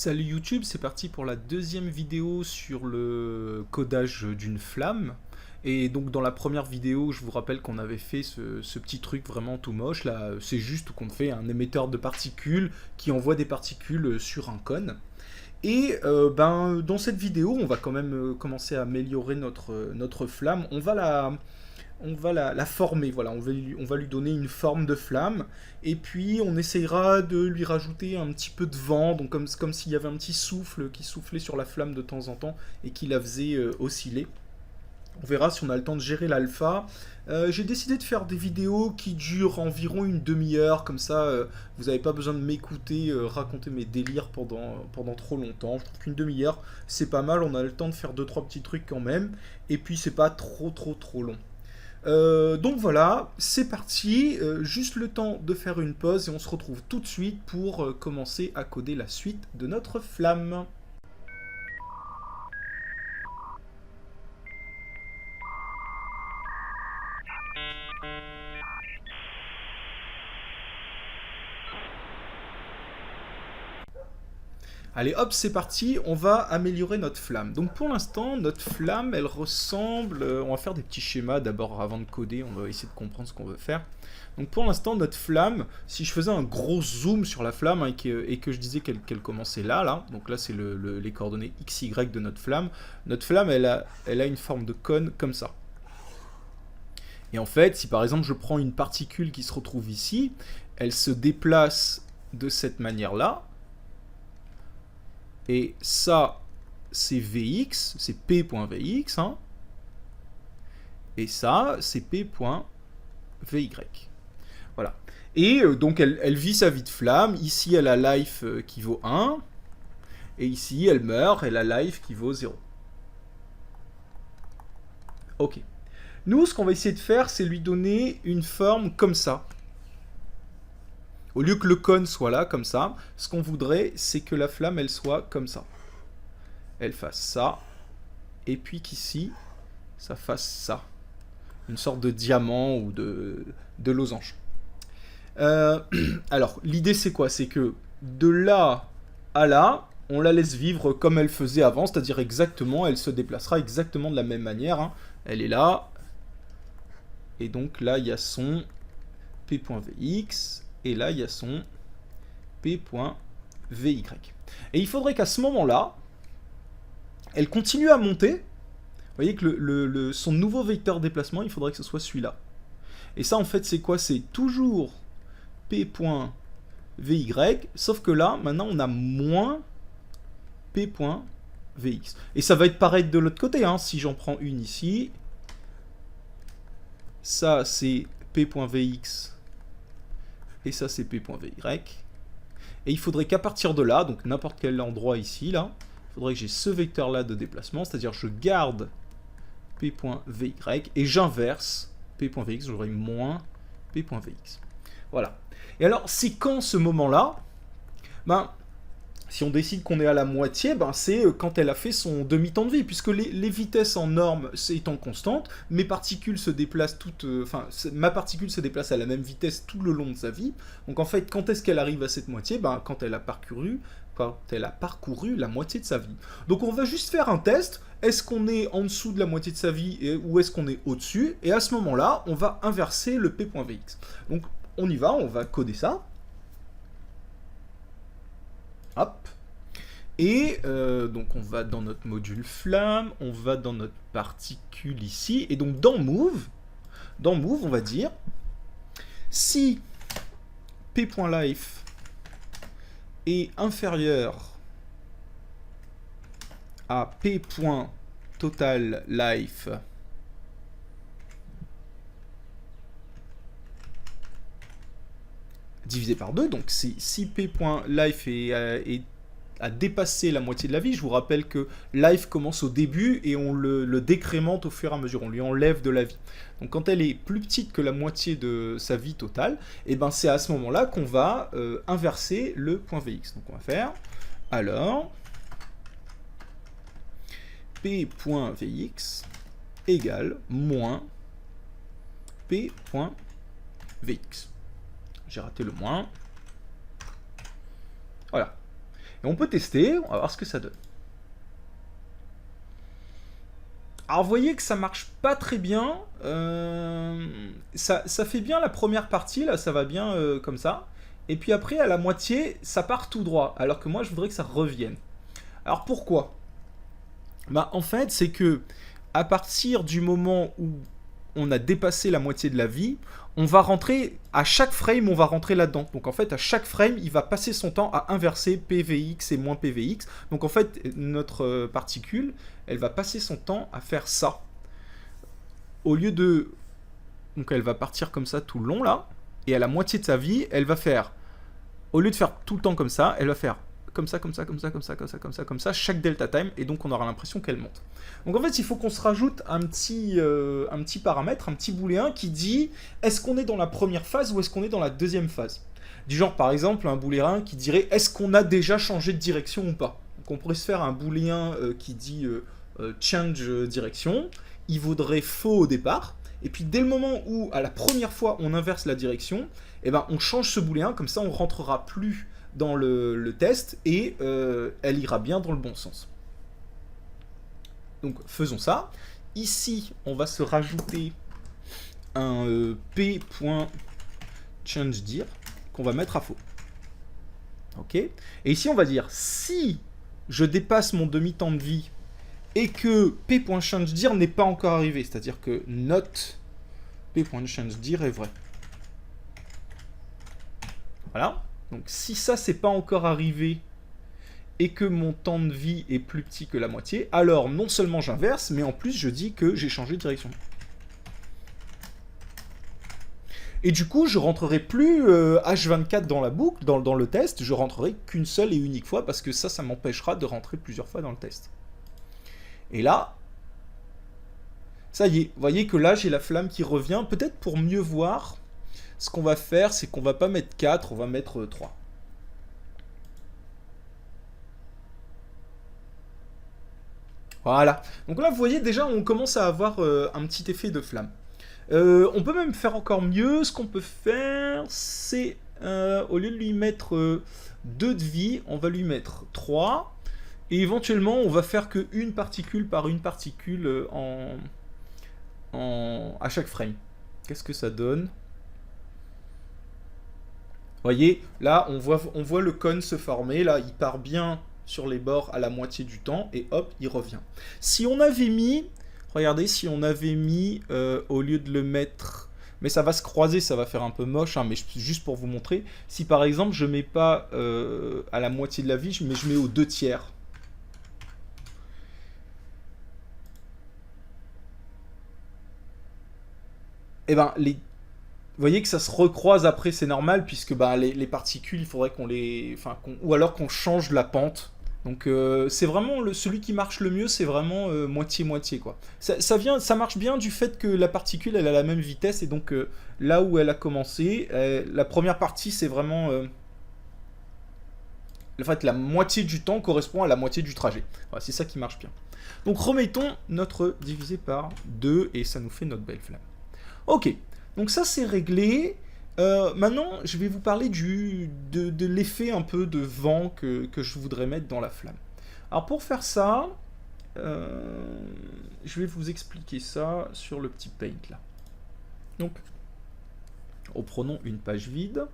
Salut YouTube, c'est parti pour la deuxième vidéo sur le codage d'une flamme. Et donc dans la première vidéo, je vous rappelle qu'on avait fait ce petit truc vraiment tout moche. Là, c'est juste qu'on fait un émetteur de particules qui envoie des particules sur un cône. Et dans cette vidéo, on va quand même commencer à améliorer notre flamme. On va la former, voilà, on va lui donner une forme de flamme, et puis on essayera de lui rajouter un petit peu de vent, donc comme s'il y avait un petit souffle qui soufflait sur la flamme de temps en temps, et qui la faisait osciller. On verra si on a le temps de gérer l'alpha. J'ai décidé de faire des vidéos qui durent environ une demi-heure, comme ça vous n'avez pas besoin de m'écouter raconter mes délires pendant trop longtemps. Je trouve qu'une demi-heure c'est pas mal, on a le temps de faire deux trois petits trucs quand même, et puis c'est pas trop long. Donc voilà, c'est parti, juste le temps de faire une pause et on se retrouve tout de suite pour commencer à coder la suite de notre flamme. Allez hop, c'est parti, on va améliorer notre flamme. Donc pour l'instant, notre flamme, elle ressemble... on va faire des petits schémas d'abord avant de coder, on va essayer de comprendre ce qu'on veut faire. Donc pour l'instant, notre flamme, si je faisais un gros zoom sur la flamme et que je disais qu'elle commençait là, donc là c'est les coordonnées XY de notre flamme, elle a une forme de cône comme ça. Et en fait, si par exemple je prends une particule qui se retrouve ici, elle se déplace de cette manière-là, et ça, c'est Vx, c'est P.Vx, hein. Et ça, c'est P.Vy. Voilà. Et donc, elle vit sa vie de flamme. Ici, elle a life qui vaut 1. Et ici, elle meurt, elle a life qui vaut 0. Ok. Nous, ce qu'on va essayer de faire, c'est lui donner une forme comme ça. Au lieu que le cône soit là, comme ça, ce qu'on voudrait, c'est que la flamme, elle soit comme ça. Elle fasse ça, et puis qu'ici, ça fasse ça. Une sorte de diamant ou de losange. Alors, l'idée, c'est quoi? C'est que de là à là, on la laisse vivre comme elle faisait avant, c'est-à-dire exactement, elle se déplacera exactement de la même manière. Hein. Elle est là, et donc là, il y a son P.Vx, et là, il y a son P.Vy. Et il faudrait qu'à ce moment-là, elle continue à monter. Vous voyez que son nouveau vecteur de déplacement, il faudrait que ce soit celui-là. Et ça, en fait, c'est quoi? C'est toujours P.Vy, sauf que là, maintenant, on a moins P.Vx. Et ça va être pareil de l'autre côté, hein. Si j'en prends une ici, ça, c'est P.Vx, et ça, c'est P.Vy. Et il faudrait qu'à partir de là, donc n'importe quel endroit ici, là, il faudrait que j'ai ce vecteur-là de déplacement, c'est-à-dire je garde P.Vy et j'inverse P.Vx, j'aurai moins P.Vx. Voilà. Et alors, c'est quand ce moment-là? Si on décide qu'on est à la moitié, c'est quand elle a fait son demi-temps de vie, puisque les vitesses en norme étant constantes, mes particules se déplacent ma particule se déplace à la même vitesse tout le long de sa vie. Donc en fait, quand est-ce qu'elle arrive à cette moitié? Quand elle a parcouru la moitié de sa vie. Donc on va juste faire un test. Est-ce qu'on est en dessous de la moitié de sa vie ou est-ce qu'on est au-dessus? Et à ce moment-là, on va inverser le P.Vx. Donc on y va, on va coder ça. Hop. Et donc on va dans notre module flamme, on va dans notre particule ici, et donc dans move, on va dire si P.life est inférieur à P.total.life divisé par 2, donc si P.life a dépassé la moitié de la vie, je vous rappelle que life commence au début et on le décrémente au fur et à mesure, on lui enlève de la vie. Donc quand elle est plus petite que la moitié de sa vie totale, et c'est à ce moment-là qu'on va inverser le .Vx. Donc on va faire, alors, P.Vx égale moins P.Vx. J'ai raté le moins. Voilà. Et on peut tester, on va voir ce que ça donne. Alors vous voyez que ça marche pas très bien. Ça fait bien la première partie, là ça va bien comme ça. Et puis après à la moitié, ça part tout droit. Alors que moi je voudrais que ça revienne. Alors pourquoi? Bah en fait c'est que à partir du moment où on a dépassé la moitié de la vie, on va rentrer, à chaque frame, on va rentrer là-dedans. Donc en fait, à chaque frame, il va passer son temps à inverser PVX et moins PVX. Donc en fait, notre particule, elle va passer son temps à faire ça. Au lieu de... Donc elle va partir comme ça tout le long, là. Et à la moitié de sa vie, elle va faire... Au lieu de faire tout le temps comme ça, elle va faire comme ça, comme ça, comme ça, comme ça, comme ça, comme ça, comme ça, chaque delta time, et donc on aura l'impression qu'elle monte. Donc en fait, il faut qu'on se rajoute un petit paramètre, un petit booléen qui dit est-ce qu'on est dans la première phase ou est-ce qu'on est dans la deuxième phase. Du genre, par exemple, un booléen qui dirait est-ce qu'on a déjà changé de direction ou pas. Donc on pourrait se faire un booléen qui dit change direction, il vaudrait faux au départ, et puis dès le moment où, à la première fois, on inverse la direction, eh ben, on change ce booléen, comme ça on rentrera plus dans le test et elle ira bien dans le bon sens. Donc faisons ça. Ici, on va se rajouter un p.changeDir qu'on va mettre à faux. Ok. Et ici, on va dire si je dépasse mon demi-temps de vie et que p.changeDir n'est pas encore arrivé, c'est-à-dire que not p.changeDir est vrai. Voilà. Donc si ça c'est pas encore arrivé et que mon temps de vie est plus petit que la moitié, alors non seulement j'inverse, mais en plus je dis que j'ai changé de direction. Et du coup, je rentrerai plus H24 dans la boucle, dans le test, je rentrerai qu'une seule et unique fois, parce que ça m'empêchera de rentrer plusieurs fois dans le test. Et là, ça y est, vous voyez que là j'ai la flamme qui revient, peut-être pour mieux voir. Ce qu'on va faire, c'est qu'on va pas mettre 4, on va mettre 3. Voilà. Donc là, vous voyez, déjà, on commence à avoir un petit effet de flamme. On peut même faire encore mieux. Ce qu'on peut faire, c'est, au lieu de lui mettre 2 de vie, on va lui mettre 3. Et éventuellement, on va faire que une particule par une particule à chaque frame. Qu'est-ce que ça donne ? Vous voyez, là, on voit le cône se former. Là, il part bien sur les bords à la moitié du temps. Et hop, il revient. Si on avait mis... Regardez, si on avait mis, au lieu de le mettre... Mais ça va se croiser, ça va faire un peu moche. Hein, mais juste pour vous montrer. Si par exemple, je mets pas à la moitié de la vie, mais je mets aux 2 tiers. Et ben, vous voyez que ça se recroise après, c'est normal, puisque bah, les particules, il faudrait qu'on les... ou alors qu'on change la pente. Donc c'est vraiment celui qui marche le mieux, c'est vraiment moitié-moitié, quoi. Ça marche bien du fait que la particule, elle a la même vitesse, et donc là où elle a commencé, la première partie, c'est vraiment... en fait, la moitié du temps correspond à la moitié du trajet. Voilà, c'est ça qui marche bien. Donc remettons notre divisé par 2, et ça nous fait notre belle flamme. Ok. Donc ça c'est réglé. Maintenant je vais vous parler de l'effet un peu de vent que je voudrais mettre dans la flamme. Alors pour faire ça, je vais vous expliquer ça sur le petit paint là. Donc reprenons une page vide.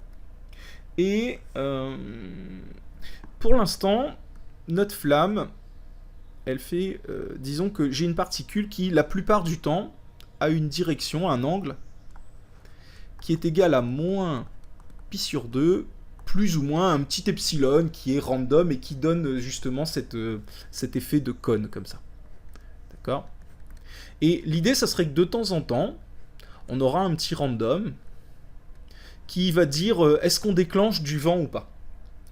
Et pour l'instant, notre flamme, elle fait, disons que j'ai une particule qui la plupart du temps a une direction, un angle qui est égal à moins pi sur 2, plus ou moins un petit epsilon qui est random et qui donne justement cet effet de cône comme ça. D'accord ? Et l'idée, ça serait que de temps en temps, on aura un petit random qui va dire est-ce qu'on déclenche du vent ou pas.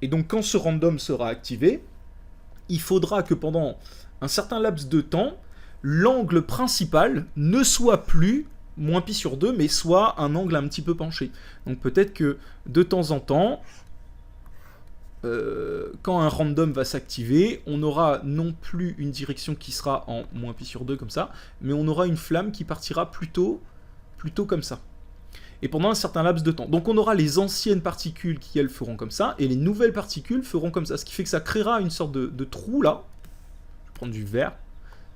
Et donc quand ce random sera activé, il faudra que pendant un certain laps de temps, l'angle principal ne soit plus moins pi sur 2, mais soit un angle un petit peu penché. Donc peut-être que de temps en temps, quand un random va s'activer, on aura non plus une direction qui sera en moins pi sur 2 comme ça, mais on aura une flamme qui partira plutôt comme ça. et pendant un certain laps de temps. Donc on aura les anciennes particules qui, elles, feront comme ça, et les nouvelles particules feront comme ça. Ce qui fait que ça créera une sorte de trou, là. Je vais prendre du verre.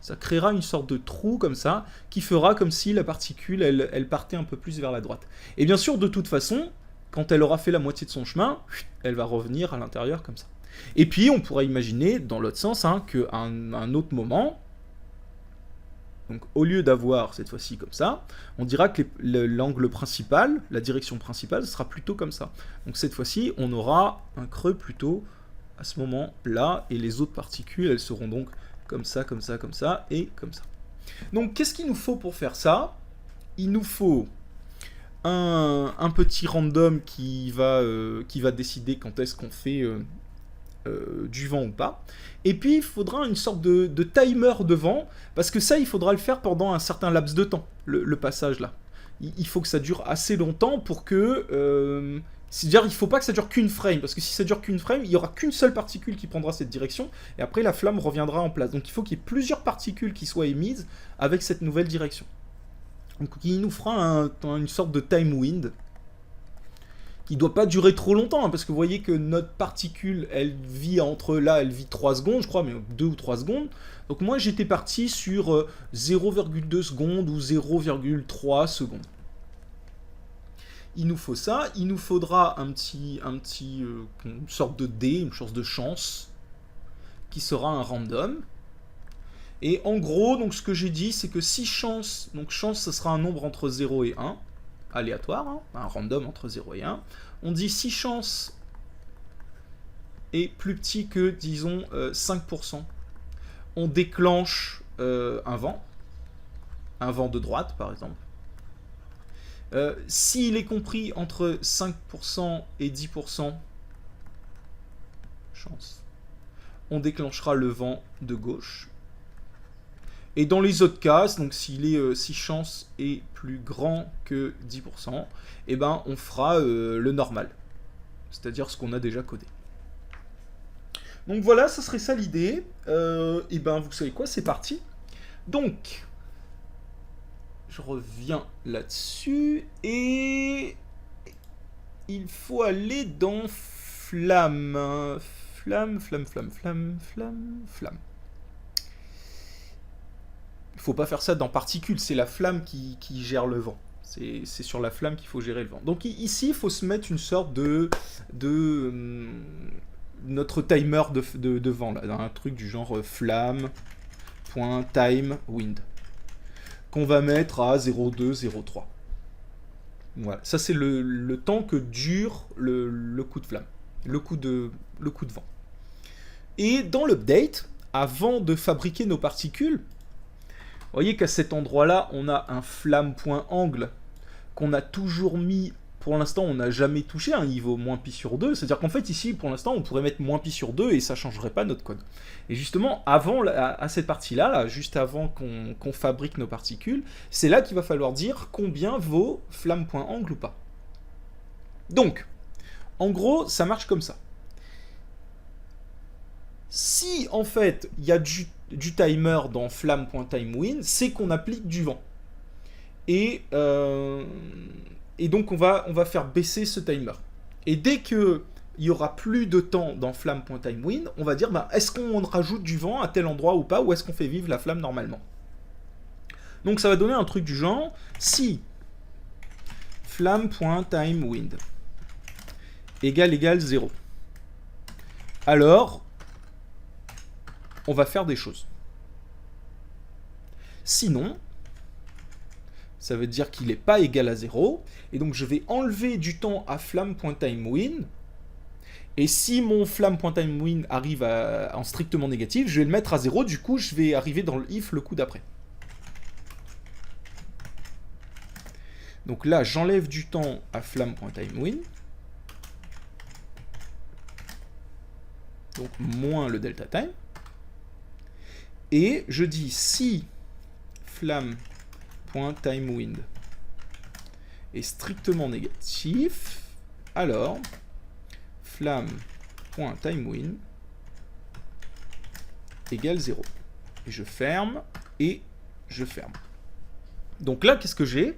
Ça créera une sorte de trou, comme ça, qui fera comme si la particule, elle partait un peu plus vers la droite. Et bien sûr, de toute façon, quand elle aura fait la moitié de son chemin, elle va revenir à l'intérieur, comme ça. Et puis, on pourrait imaginer, dans l'autre sens, hein, qu'à un autre moment... Donc au lieu d'avoir cette fois-ci comme ça, on dira que l'angle principal, la direction principale, sera plutôt comme ça. Donc cette fois-ci, on aura un creux plutôt à ce moment-là, et les autres particules, elles seront donc comme ça, comme ça, comme ça, et comme ça. Donc qu'est-ce qu'il nous faut pour faire ça? Il nous faut un petit random qui va décider quand est-ce qu'on fait... du vent ou pas. Et puis il faudra une sorte de timer de vent, parce que ça il faudra le faire pendant un certain laps de temps, le passage là. Il faut que ça dure assez longtemps pour que... c'est-à-dire il ne faut pas que ça dure qu'une frame, parce que si ça dure qu'une frame, il n'y aura qu'une seule particule qui prendra cette direction, et après la flamme reviendra en place. Donc il faut qu'il y ait plusieurs particules qui soient émises avec cette nouvelle direction. Donc il nous fera une sorte de time wind, qui ne doit pas durer trop longtemps, hein, parce que vous voyez que notre particule, elle vit elle vit 3 secondes, je crois, mais 2 ou 3 secondes. Donc moi, j'étais parti sur 0,2 secondes ou 0,3 secondes. Il nous faut ça, il nous faudra une sorte de dé, une sorte de chance, qui sera un random. Et en gros, donc ce que j'ai dit, c'est que si chance, donc chance, ce sera un nombre entre 0 et 1, aléatoire, hein, un random entre 0 et 1. On dit si chance est plus petit que, disons, 5%, on déclenche un vent de droite, par exemple. S'il est compris entre 5% et 10%, chance, on déclenchera le vent de gauche. Et dans les autres cas, donc si chance est plus grand que 10%, eh ben on fera le normal. C'est-à-dire ce qu'on a déjà codé. Donc voilà, ça serait ça l'idée. Et ben vous savez quoi, c'est parti. Donc, je reviens là-dessus. Et il faut aller dans flamme. Flamme. Il ne faut pas faire ça dans particules, c'est la flamme qui gère le vent. C'est sur la flamme qu'il faut gérer le vent. Donc ici, il faut se mettre une sorte de notre timer de vent, là, un truc du genre flamme.timeWind, qu'on va mettre à 0,2, 0,3. Voilà, ça c'est le temps que dure le coup de flamme, le coup de vent. Et dans l'update, avant de fabriquer nos particules, vous voyez qu'à cet endroit-là, on a un flamme.angle qu'on a toujours mis, pour l'instant, on n'a jamais touché, hein, il vaut moins pi sur 2. C'est-à-dire qu'en fait, ici, pour l'instant, on pourrait mettre moins pi sur 2 et ça ne changerait pas notre code. Et justement, à cette partie-là, là, juste avant qu'on fabrique nos particules, c'est là qu'il va falloir dire combien vaut flamme.angle ou pas. Donc, en gros, ça marche comme ça. Si, en fait, il y a du timer dans flamme.timeWind, c'est qu'on applique du vent. Et donc, on va faire baisser ce timer. Et dès qu'il y aura plus de temps dans flamme.timeWind, on va dire, est-ce qu'on rajoute du vent à tel endroit ou pas, ou est-ce qu'on fait vivre la flamme normalement? Donc, ça va donner un truc du genre, si flamme.timeWind égale 0, alors on va faire des choses. Sinon, ça veut dire qu'il n'est pas égal à 0, et donc je vais enlever du temps à flamme.timeWind, et si mon flamme.timeWind arrive en strictement négatif, je vais le mettre à 0, du coup je vais arriver dans le if le coup d'après. Donc là, j'enlève du temps à flamme.timeWind, donc moins le delta time, et je dis si flamme.timeWind est strictement négatif, alors flamme.timeWind égale 0. Et je ferme, et je ferme. Donc là, qu'est-ce que j'ai?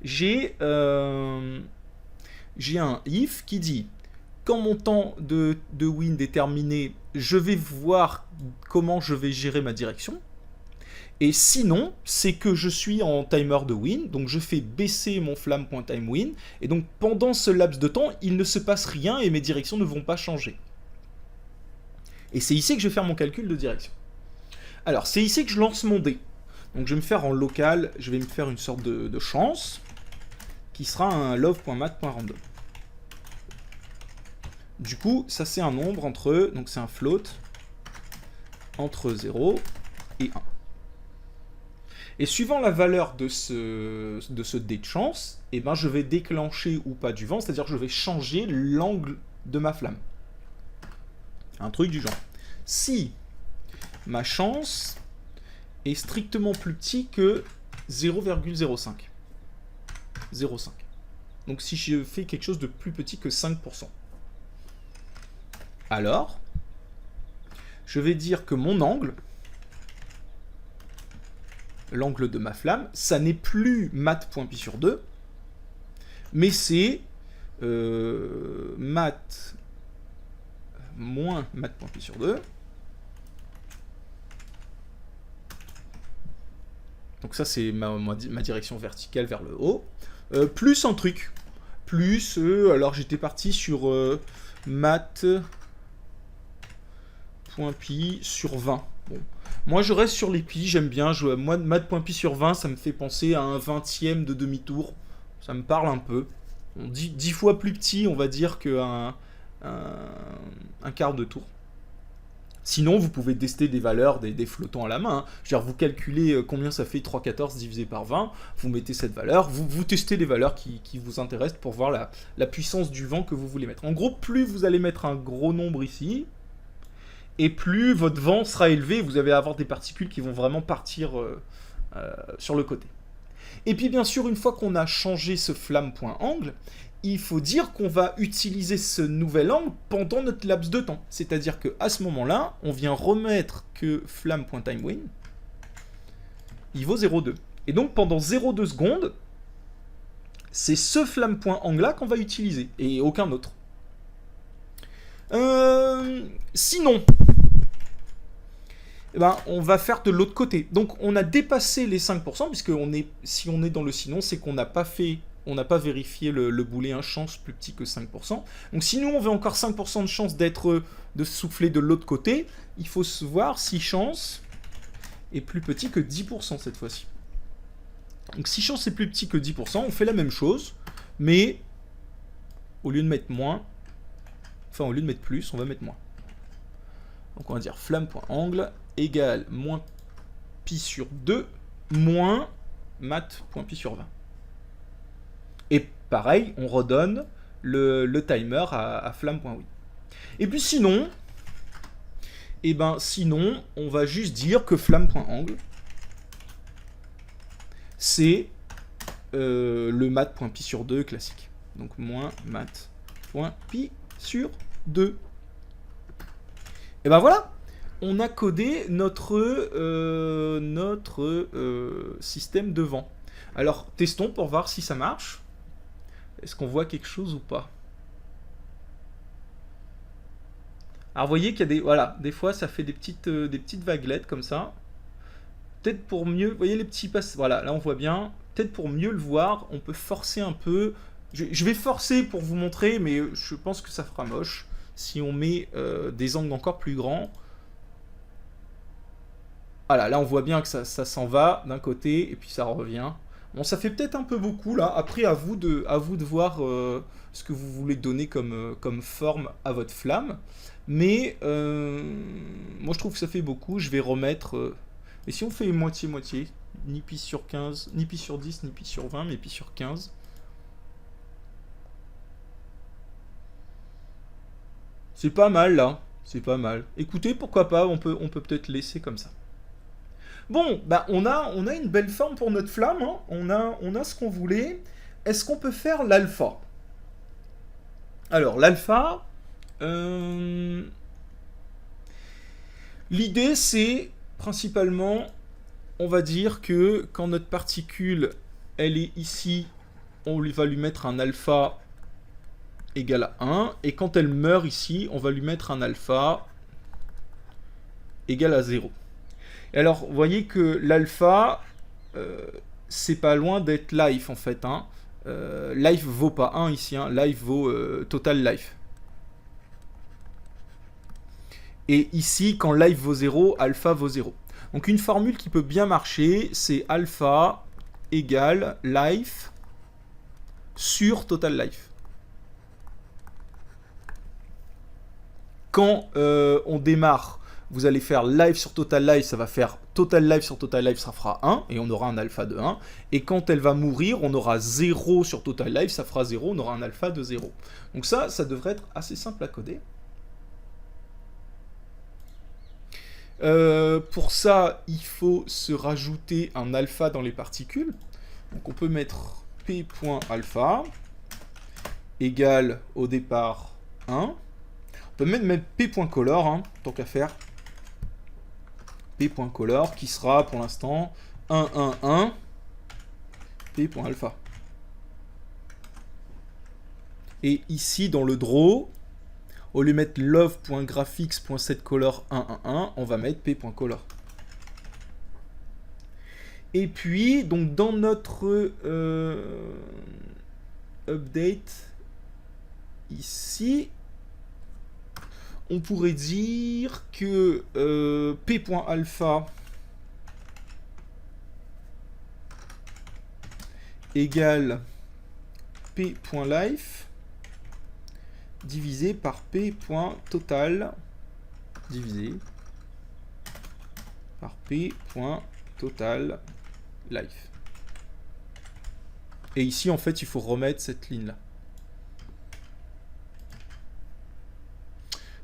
j'ai un if qui dit quand mon temps de wind est terminé, je vais voir comment je vais gérer ma direction. Et sinon, c'est que je suis en timer de win, donc je fais baisser mon flamme.timeWin, et donc pendant ce laps de temps, il ne se passe rien et mes directions ne vont pas changer. Et c'est ici que je vais faire mon calcul de direction. Alors, c'est ici que je lance mon dé. Donc je vais me faire en local, je vais me faire une sorte de chance, qui sera un love.mat.random. Du coup, ça c'est un nombre entre, donc c'est un float, entre 0 et 1. Et suivant la valeur de ce dé de chance, eh ben, je vais déclencher ou pas du vent, c'est-à-dire que je vais changer l'angle de ma flamme. Un truc du genre. Si ma chance est strictement plus petit que 0,05. 0,5. Donc si je fais quelque chose de plus petit que 5%. Alors, je vais dire que mon angle, l'angle de ma flamme, ça n'est plus mat.pi sur 2, mais c'est mat moins mat.pi sur 2. Donc ça, c'est ma direction verticale vers le haut. Plus un truc. Plus, alors j'étais parti sur mat.pi sur 20. Bon. Moi, je reste sur les pi, j'aime bien. Moi, mat.pi sur 20, ça me fait penser à un 20e de demi-tour. Ça me parle un peu. 10 fois plus petit, on va dire, qu'un quart de tour. Sinon, vous pouvez tester des valeurs, des flottants à la main. Hein. Je veux dire, vous calculez combien ça fait 3,14 divisé par 20, vous mettez cette valeur, vous testez les valeurs qui vous intéressent pour voir la puissance du vent que vous voulez mettre. En gros, plus vous allez mettre un gros nombre ici, et plus votre vent sera élevé, vous allez avoir des particules qui vont vraiment partir sur le côté. Et puis bien sûr, une fois qu'on a changé ce flamme.angle, il faut dire qu'on va utiliser ce nouvel angle pendant notre laps de temps. C'est-à-dire qu'à ce moment-là, on vient remettre que flamme.timeWin, il vaut 0,2. Et donc pendant 0,2 secondes, c'est ce flamme.angle-là qu'on va utiliser, et aucun autre. Sinon, eh ben, on va faire de l'autre côté. Donc on a dépassé les 5%, puisque si on est dans le sinon, c'est qu'on n'a pas vérifié le booléen un chance plus petit que 5%. Donc si nous on veut encore 5% de chance de souffler de l'autre côté, il faut se voir si chance est plus petit que 10% cette fois-ci. Donc si chance est plus petit que 10%, on fait la même chose, mais au lieu de mettre moins, enfin au lieu de mettre plus, on va mettre moins. Donc on va dire flamme.angle égale moins pi sur 2 moins mat.pi sur 20. Et pareil, on redonne le timer à flamme.win. Et puis sinon, on va juste dire que flamme.angle, c'est le mat.pi sur 2 classique. Donc moins mat.pi sur 2. Et ben voilà, on a codé notre système de vent. Alors testons pour voir si ça marche. Est-ce qu'on voit quelque chose ou pas? Alors vous voyez qu'il y a des fois ça fait des petites vaguelettes comme ça. Peut-être pour mieux, vous voyez les petits passes, voilà, là on voit bien. Peut-être pour mieux le voir, on peut forcer un peu. Je vais forcer pour vous montrer, mais je pense que ça fera moche si on met des angles encore plus grands. Voilà, là on voit bien que ça s'en va d'un côté et puis ça revient. Bon, ça fait peut-être un peu beaucoup là. Après, à vous de voir ce que vous voulez donner comme forme à votre flamme. Mais moi je trouve que ça fait beaucoup. Je vais remettre. Et si on fait moitié-moitié, ni pi sur 15, ni pi sur 10, ni pi sur 20, mais pi sur 15. C'est pas mal là. C'est pas mal. Écoutez, pourquoi pas, on peut peut-être laisser comme ça. Bon, bah on a une belle forme pour notre flamme, hein. On a ce qu'on voulait. Est-ce qu'on peut faire l'alpha? Alors, l'alpha, l'idée c'est principalement, on va dire que quand notre particule, elle est ici on va lui mettre un alpha égal à 1. Et quand elle meurt ici, on va lui mettre un alpha égal à 0. Et alors, vous voyez que l'alpha, c'est pas loin d'être life en fait. Hein. Life vaut pas 1 ici, hein. Life vaut total life. Et ici, quand life vaut 0, alpha vaut 0. Donc une formule qui peut bien marcher, c'est alpha égale life sur total life. Quand on démarre, vous allez faire life sur total life, ça va faire total life sur total life, ça fera 1, et on aura un alpha de 1. Et quand elle va mourir, on aura 0 sur total life, ça fera 0, on aura un alpha de 0. Donc ça devrait être assez simple à coder. Pour ça, il faut se rajouter un alpha dans les particules. Donc on peut mettre p.alpha égale au départ 1. On peut même mettre p.color, hein, tant qu'à faire. p.color qui sera pour l'instant 1, 1, 1, p.alpha. Et ici, dans le draw, au lieu de mettre love.graphics.setColor 111, on va mettre p.color. Et puis, donc dans notre update, ici, on pourrait dire que p.alpha égale p.life divisé par p.total divisé par p.total life. Et ici, en fait, il faut remettre cette ligne-là.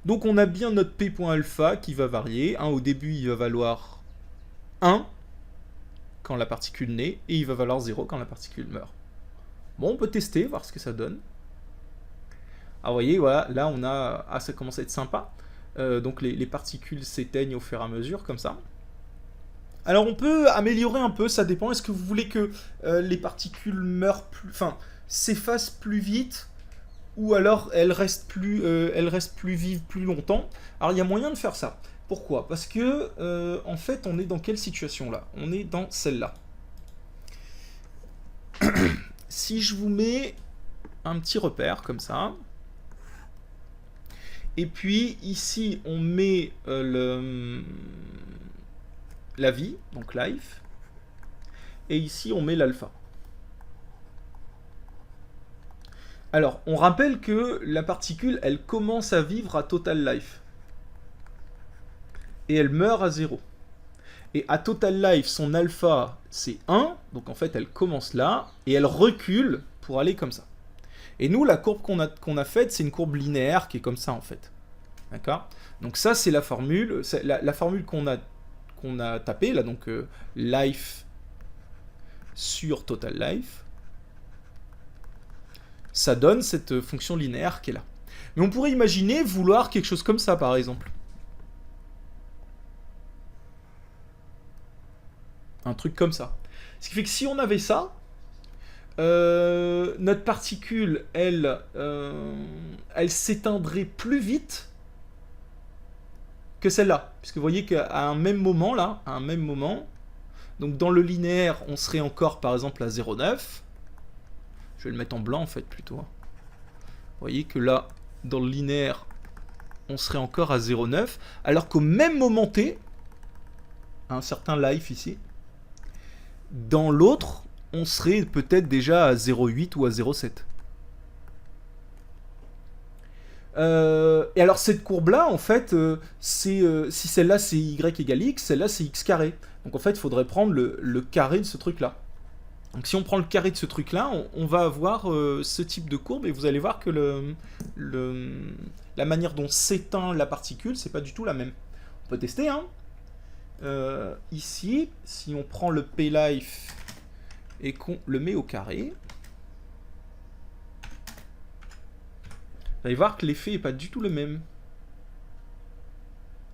Donc, on a bien notre p.alpha qui va varier. Au début, il va valoir 1 quand la particule naît, et il va valoir 0 quand la particule meurt. Bon, on peut tester, voir ce que ça donne. Ah, vous voyez, voilà, là on a... Ah, ça commence à être sympa. Donc les particules s'éteignent au fur et à mesure, comme ça. Alors on peut améliorer un peu, ça dépend. Est-ce que vous voulez que les particules meurent plus... Enfin, s'effacent plus vite, ou alors elles restent plus vives plus longtemps? Alors il y a moyen de faire ça. Pourquoi? Parce que, en fait, on est dans quelle situation là? On est dans celle-là. Si je vous mets un petit repère, comme ça... Et puis, ici, on met la vie, donc life. Et ici, on met l'alpha. Alors, on rappelle que la particule, elle commence à vivre à total life. Et elle meurt à 0. Et à total life, son alpha, c'est 1. Donc, en fait, elle commence là. Et elle recule pour aller comme ça. Et nous, la courbe qu'on a faite, c'est une courbe linéaire qui est comme ça, en fait. D'accord? Donc ça, c'est la formule. La formule qu'on a tapée, là, donc life sur total life. Ça donne cette fonction linéaire qui est là. Mais on pourrait imaginer vouloir quelque chose comme ça, par exemple. Un truc comme ça. Ce qui fait que si on avait ça... notre particule, elle s'éteindrait plus vite que celle-là. Puisque vous voyez qu'à un même moment, là, donc dans le linéaire, on serait encore, par exemple, à 0,9. Je vais le mettre en blanc, en fait, plutôt. Vous voyez que là, dans le linéaire, on serait encore à 0,9. Alors qu'au même moment t, un certain life ici, dans l'autre, on serait peut-être déjà à 0,8 ou à 0,7. Et alors cette courbe-là, en fait, si celle-là c'est y égale x, celle-là c'est x carré. Donc en fait, il faudrait prendre le carré de ce truc-là. Donc si on prend le carré de ce truc-là, on va avoir ce type de courbe, et vous allez voir que la manière dont s'éteint la particule, c'est pas du tout la même. On peut tester, hein. Ici, si on prend le p-life et qu'on le met au carré, vous allez voir que l'effet n'est pas du tout le même. Vous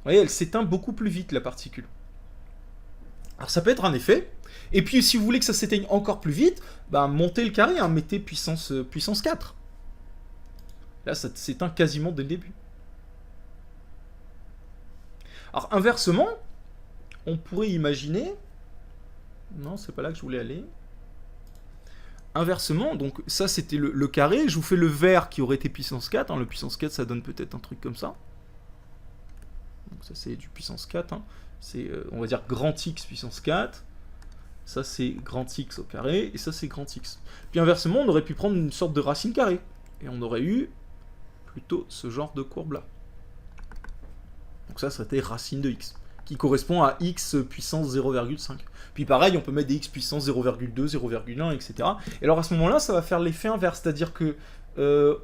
voyez, elle s'éteint beaucoup plus vite, la particule. Alors ça peut être un effet. Et puis si vous voulez que ça s'éteigne encore plus vite, bah, montez le carré, hein, mettez puissance 4. Là, ça s'éteint quasiment dès le début. Alors inversement, on pourrait imaginer... Non, c'est pas là que je voulais aller. Inversement, donc ça c'était le carré, je vous fais le vert qui aurait été puissance 4, hein. Le puissance 4 ça donne peut-être un truc comme ça. Donc ça c'est du puissance 4, hein. C'est on va dire grand X puissance 4. Ça c'est grand X au carré, et ça c'est grand X. Puis inversement, on aurait pu prendre une sorte de racine carrée, et on aurait eu plutôt ce genre de courbe là. Donc ça serait racine de X, qui correspond à X puissance 0,5. Puis pareil, on peut mettre des X puissance 0,2, 0,1, etc. Et alors à ce moment-là, ça va faire l'effet inverse, c'est-à-dire que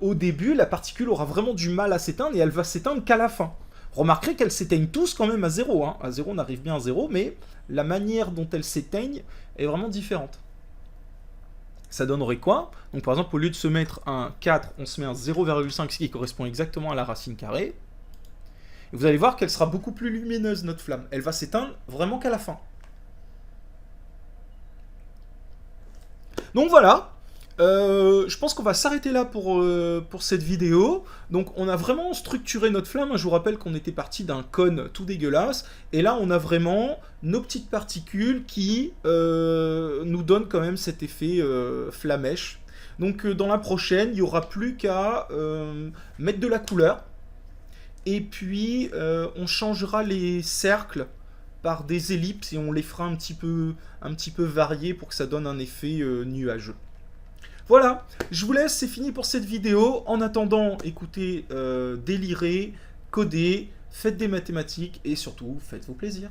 au début, la particule aura vraiment du mal à s'éteindre, et elle va s'éteindre qu'à la fin. Remarquerez qu'elles s'éteignent tous quand même à 0. Hein. À 0, on arrive bien à 0, mais la manière dont elles s'éteignent est vraiment différente. Ça donnerait quoi? Donc par exemple, au lieu de se mettre un 4, on se met un 0,5, ce qui correspond exactement à la racine carrée. Et vous allez voir qu'elle sera beaucoup plus lumineuse, notre flamme. Elle va s'éteindre vraiment qu'à la fin. Donc voilà. Je pense qu'on va s'arrêter là pour cette vidéo. Donc on a vraiment structuré notre flamme. Je vous rappelle qu'on était parti d'un cône tout dégueulasse. Et là on a vraiment nos petites particules qui nous donnent quand même cet effet flamèche. Donc dans la prochaine, il n'y aura plus qu'à mettre de la couleur. Et puis on changera les cercles par des ellipses et on les fera un petit peu variés pour que ça donne un effet nuageux. Voilà, je vous laisse, c'est fini pour cette vidéo. En attendant, écoutez, délirez, codez, faites des mathématiques et surtout, faites-vous plaisir.